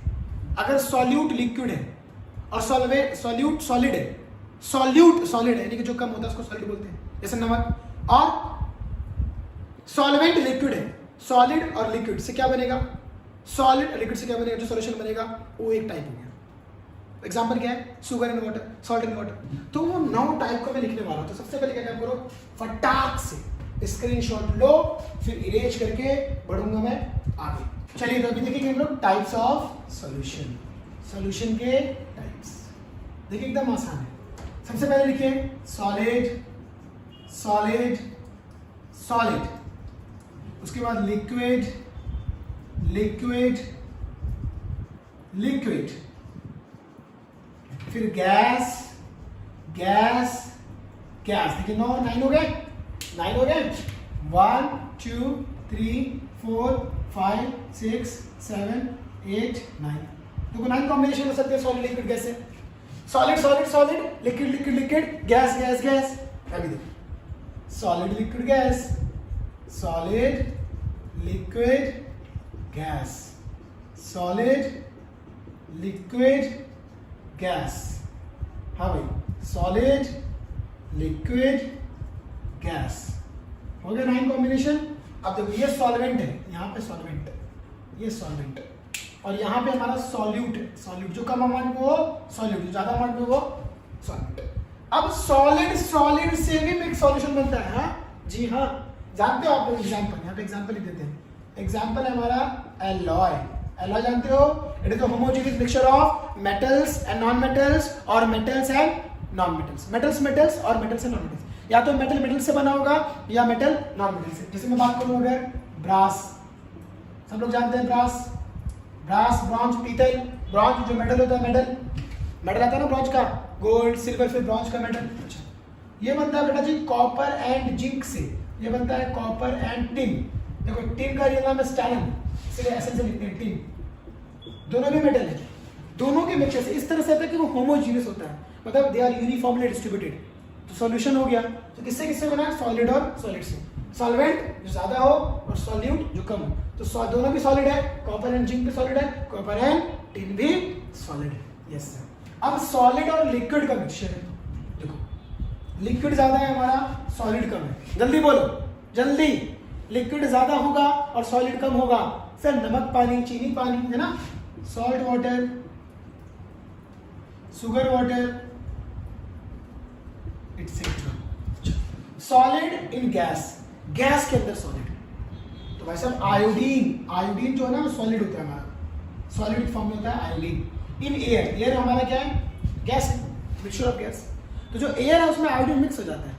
अगर सॉल्यूट लिक्विड है और सॉल्यूट सॉलिड है, सॉल्यूट सॉलिड है यानी कि जो कम होता है उसको सॉलिड बोलते हैं, जैसे नमक। और सॉल्वेंट लिक्विड है, सॉलिड और लिक्विड से क्या बनेगा, सॉलिड और लिक्विड से क्या बनेगा, जो सॉल्यूशन बनेगा वो एक टाइप हो गया। एग्जांपल क्या है, sugar and water, salt and water. तो वो 9 टाइप को मैं लिखने वाला हूं। तो सबसे पहले क्या काम करो, फटाक से स्क्रीनशॉट लो, फिर इरेज करके बढ़ूंगा मैं आगे। चलिए तो अभी देखेंगे हम लोग टाइप्स ऑफ सॉल्यूशन। सॉल्यूशन के टाइप्स देखिए, एकदम आसान है। सबसे पहले लिखिए सॉलिड, उसके बाद लिक्विड, फिर गैस। देखिए 9 हो गए। 1 2 3 4 5 6 7 8 9। देखो 9 कॉम्बिनेशन हो सकते हैं सॉलिड लिक्विड गैस से। Solid liquid, gas. अभी देखो solid liquid gas, solid liquid gas, solid liquid gas. हाँ भाई, सॉलिड लिक्विड गैस हो गया 9 कॉम्बिनेशन। अब देखो ये सॉल्वेंट है, यहाँ पे सॉल्वेंट, ये सॉल्वेंट, और यहाँ पे हमारा सॉल्यूट है। सॉल्यूट जो कम अमाउंट में हो सॉल्यूट, जो ज्यादा अमाउंट में हो सॉल्यूट। अब सॉलिड सॉलिड से भी मिक्स सॉल्यूशन बनता है। हाँ जी हाँ, जानते हो आप लोग एग्जाम्पल, यहाँ पे एग्जाम्पल लिख देते हैं। एग्जाम्पल है हमारा एलॉय। एलॉय जानते हो, it is the homogeneous mixture of metals and non metals और metals and non metals, metals metals और मेटल्स एंड नॉन मेटल्स। या तो मेटल मेटल से बना होगा या मेटल नॉन मेटल से। जैसे मैं बात करूं अगर ब्रास, सब लोग जानते हैं ब्रास, ब्रास, ब्रॉन्ज, पीतल। ब्रॉन्ज जो मेटल होता है, मेटल मेटल आता है ना ब्रॉन्ज का, गोल्ड सिल्वर, फिर ब्रॉन्ज का मेटल। अच्छा, ये बनता है बेटा जी कॉपर एंड जिंक से, ये बनता है कॉपर एंड टिन। देखो टिन का रियल नाम है स्टैलिन, इसलिए ऐसे से लिखते हैं टिन। दोनों भी मेटल है, दोनों के मिक्सचर से इस तरह से होता है कि वो होमोजीनियस होता है, मतलब दे आर यूनिफॉर्मली डिस्ट्रीब्यूटेड। तो सॉल्यूशन हो गया। तो किससे किससे बना है, सॉलिड और सॉलिड से। सॉल्वेंट जो ज्यादा हो और सॉल्यूट जो कम हो। तो दोनों भी सॉलिड है, कॉपर एंड जिंक भी सॉलिड है, कॉपर एंड टिन भी सॉलिड है। Yes sir. अब सॉलिड और लिक्विड का मिक्सचर है। देखो लिक्विड ज्यादा है हमारा, सॉलिड कम है। जल्दी बोलो जल्दी, लिक्विड ज्यादा होगा और सॉलिड कम होगा। सर नमक पानी, चीनी पानी है ना, salt water, sugar water, etcetera. Solid in gas, gas के अंदर सॉलिड। तो भाई साहब आयोडीन, आयोडीन जो है ना सॉलिड होता है हमारा, सॉलिड फॉर्म में होता है आयोडीन। इन एयर, एयर हमारा क्या है, गैस है, मिक्सचर ऑफ गैस। तो जो एयर है उसमें आयोडीन मिक्स हो जाता है।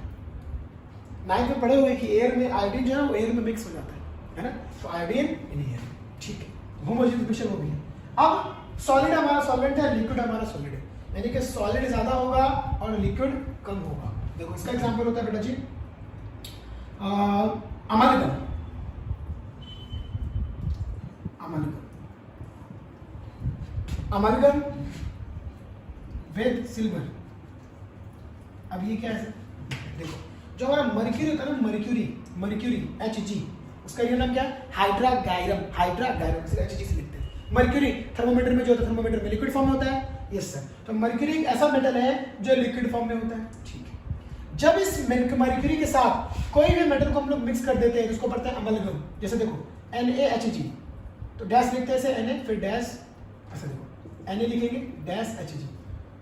9th में पढ़े हुए कि एयर में आयोडीन जो है वो एयर में मिक्स हो जाता है ना। तो आयोडीन इन एयर, ठीक है, होमोजेनियस मिक्सचर हो गया। अब सॉलिड हमारा सॉल्वेंट है, लिक्विड हमारा सॉलिड है, यानी कि सॉलिड ज्यादा होगा और लिक्विड कम होगा। देखो इसका एग्जांपल होता है बेटा जी amalgam, amalgam, amalgam with silver. अब ये क्या है, देखो जो हमारा मर्क्यूरी होता है ना, मर्क्यूरी, मर्क्यूरी Hg, उसका ये नाम क्या है, हाइड्रागायरम, हाइड्रागायरम से Hg से लिखते हैं। मर्क्यूरी थर्मोमीटर में जो होता है, थर्मोमीटर में लिक्विड फॉर्म में होता है। Yes sir. तो मर्क्यूरी एक ऐसा मेटल है जो लिक्विड फॉर्म में होता है, ठीक है। जब इस मर्क्यूरी के साथ कोई भी मेटल को हम लोग मिक्स कर देते हैं जिसको पढ़ते हैं अमलगम। जैसे देखो NaHg, तो डैश लिखते हैं ऐसे Na, फिर डैश ऐसे देखो Na लिखेंगे dash Hg।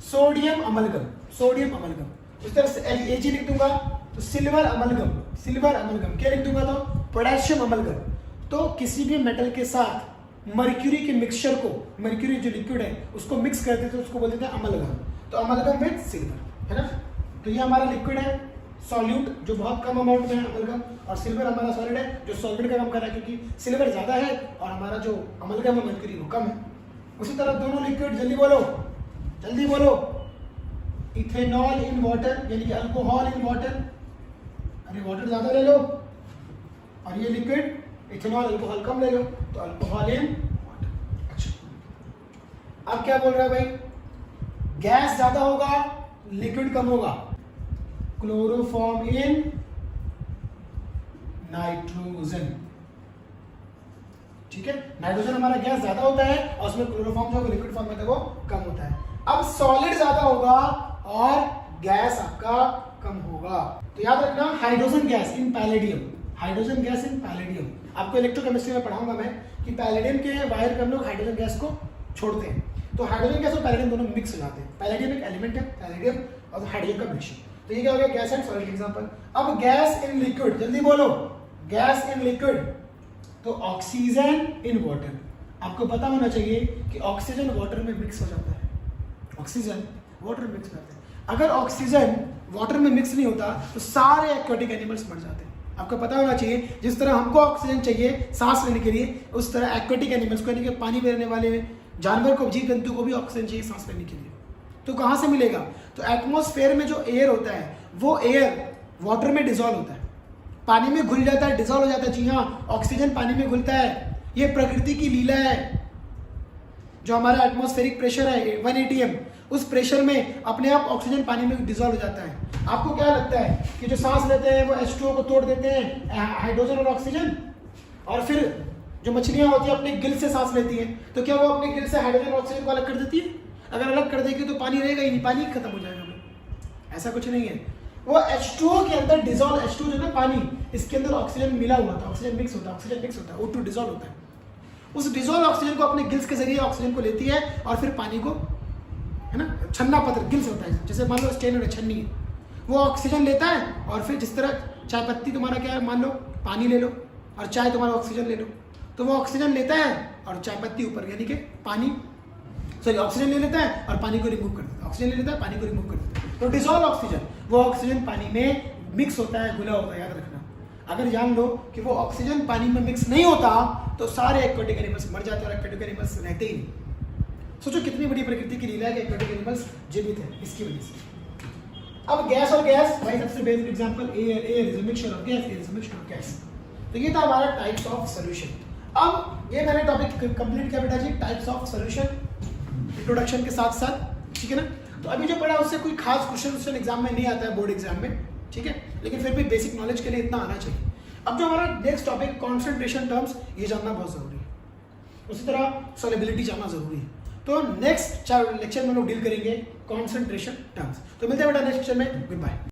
Sodium amalgam, sodium amalgam. उस तरह से Ag लिख दूंगा तो सिल्वर अमलगम, सिल्वर अमलगम। क्या लिख दूंगा तो पोटेशियम अमलगम। तो किसी भी मेटल के साथ मर्क्यूरी के मिक्सचर को, मर्क्यूरी जो लिक्विड है उसको मिक्स कर देते हैं, उसको बोलते हैं अमलगम। तो अमलगम विद सिल्वर, है ना। तो ये हमारा लिक्विड है, सॉल्यूट जो बहुत कम अमाउंट में है अमलगम, और सिल्वर हमारा सॉलिड है जो सॉल्वेंट का काम कर रहा है, क्योंकि सिल्वर ज्यादा है और हमारा जो अमलगम है मर्क्यूरी वो कम है। उसी तरह दोनों लिक्विड, जल्दी बोलो जल्दी बोलो, इथेनॉल इन वाटर यानी कि अल्कोहल इन वाटर। अरे वाटर ज्यादा ले लो, और ये लिक्विड इथेनॉल, अल्कोहल कम ले लो, तो अल्कोहल इन वाटर। अच्छा अब क्या बोल रहा है भाई, गैस ज्यादा होगा लिक्विड कम होगा। क्लोरोफॉर्म इन नाइट्रोजन, ठीक है। नाइट्रोजन हमारा गैस ज्यादा होता है और उसमें क्लोरोफॉर्म जो लिक्विड फॉर्म में था वो कम होता है। अब सॉलिड ज्यादा होगा और गैस आपका कम होगा। तो याद रखना hydrogen gas in palladium, hydrogen gas in palladium. आपको इलेक्ट्रोकेमिस्ट्री में पढ़ाऊंगा मैं कि पैलेडियम के वायर पे हम लोग हाइड्रोजन गैस को छोड़ते हैं, तो हाइड्रोजन गैस और पैलेडियम दोनों मिक्स हो जाते हैं। पैलेडियम एक एलिमेंट है, पैलेडियम और हाइड्रोजन का मिक्सचर। तो ये क्या हो गया, गैस एंड सॉलिड एग्जांपल। अब गैस इन लिक्विड, जल्दी बोलो, गैस इन लिक्विड, तो ऑक्सीजन इन वाटर। आपको पता होना चाहिए कि ऑक्सीजन वाटर में मिक्स हो जाता है, ऑक्सीजन वाटर में मिक्स हो जाता है। अगर ऑक्सीजन वाटर में मिक्स नहीं होता तो सारे एक्वेटिक एनिमल्स मर जाते हैं। आपको पता होना चाहिए जिस तरह हमको ऑक्सीजन चाहिए सांस लेने के लिए, उस तरह एक्वेटिक एनिमल्स को यानी कि पानी में रहने वाले जानवर को, जीव जंतु को भी ऑक्सीजन चाहिए सांस लेने के लिए। तो कहाँ से मिलेगा, तो एटमॉस्फेयर में जो एयर होता है वो एयर वाटर में डिजोल्व होता है, पानी में घुल जाता है, डिजोल्व हो जाता है। जी हाँ, ऑक्सीजन पानी में घुलता है, ये प्रकृति की लीला है। जो हमारा एटमॉस्फेरिक प्रेशर है 1 atm, उस प्रेशर में अपने आप ऑक्सीजन पानी में डिजोल्व हो जाता है। आपको क्या लगता है कि जो सांस लेते हैं वो H2O को तोड़ देते हैं हाइड्रोजन और ऑक्सीजन, और फिर जो मछलियां होती है अपने गिल से सांस लेती हैं, तो क्या वो अपने गिल से हाइड्रोजन और ऑक्सीजन को अलग कर देती है? अगर अलग कर देगी तो पानी रहेगा ही नहीं, पानी खत्म हो जाएगा भाई। ऐसा कुछ नहीं है। वो H2O के अंदर डिजोल्व, H2 जो ना पानी, इसके अंदर ऑक्सीजन मिला हुआ था, ऑक्सीजन मिक्स होता है, O2 डिजोल्व होता है। उस डिजोल्व ऑक्सीजन को अपने गिल्स के जरिए ऑक्सीजन को लेती है और फिर पानी को, है ना, छन्ना पत्र गिल्स होता है, जैसे मान लो स्टेन और छन्नी है, वो ऑक्सीजन लेता है और फिर जिस तरह चाय पत्ती तुम्हारा क्या है, मान लो पानी ले लो और चाय तुम्हारा ऑक्सीजन ले लो, तो वो ऑक्सीजन लेता है और चाय पत्ती ऊपर, यानी कि पानी, सॉरी ऑक्सीजन ले लेता है और पानी को रिमूव कर देता है, ऑक्सीजन ले लेता है पानी को रिमूव कर देता है, तो डिजोल्व ऑक्सीजन, वो ऑक्सीजन पानी में मिक्स होता है, घुला होता है, याद रखना। अगर जान लो कि वो ऑक्सीजन पानी में मिक्स नहीं होता तो सारे एक्वेटिक एनिमल्स मर जाते और एक्वेटिक एनिमल्स रहते ही नहीं। सोचो कितनी बड़ी प्रकृति की लीला है कि एक्वेटिक एनिमल्स जीवित है इसकी वजह से। अब गैस और गैस, भाई सबसे basic example air is a mixture of gas, air is a mixture of gas. तो ये था हमारा टाइप्स ऑफ सॉल्यूशन। अब ये मैंने टॉपिक कंप्लीट किया बेटा जी, टाइप्स ऑफ सॉल्यूशन इंट्रोडक्शन के साथ साथ, ठीक है ना। तो अभी जो पढ़ा उससे कोई खास क्वेश्चन एग्जाम में नहीं आता है, बोर्ड एग्जाम में, ठीक है, लेकिन फिर भी बेसिक नॉलेज के लिए इतना आना चाहिए। अब जो हमारा नेक्स्ट टॉपिक कॉन्सेंट्रेशन टर्म्स, ये जानना बहुत जरूरी है, उसी तरह सॉल्युबिलिटी जानना जरूरी है। तो नेक्स्ट लेक्चर में हम लोग डील करेंगे कॉन्सेंट्रेशन टर्म्स। तो मिलते हैं बेटा नेक्स्ट लेक्चर में, गुड बाय।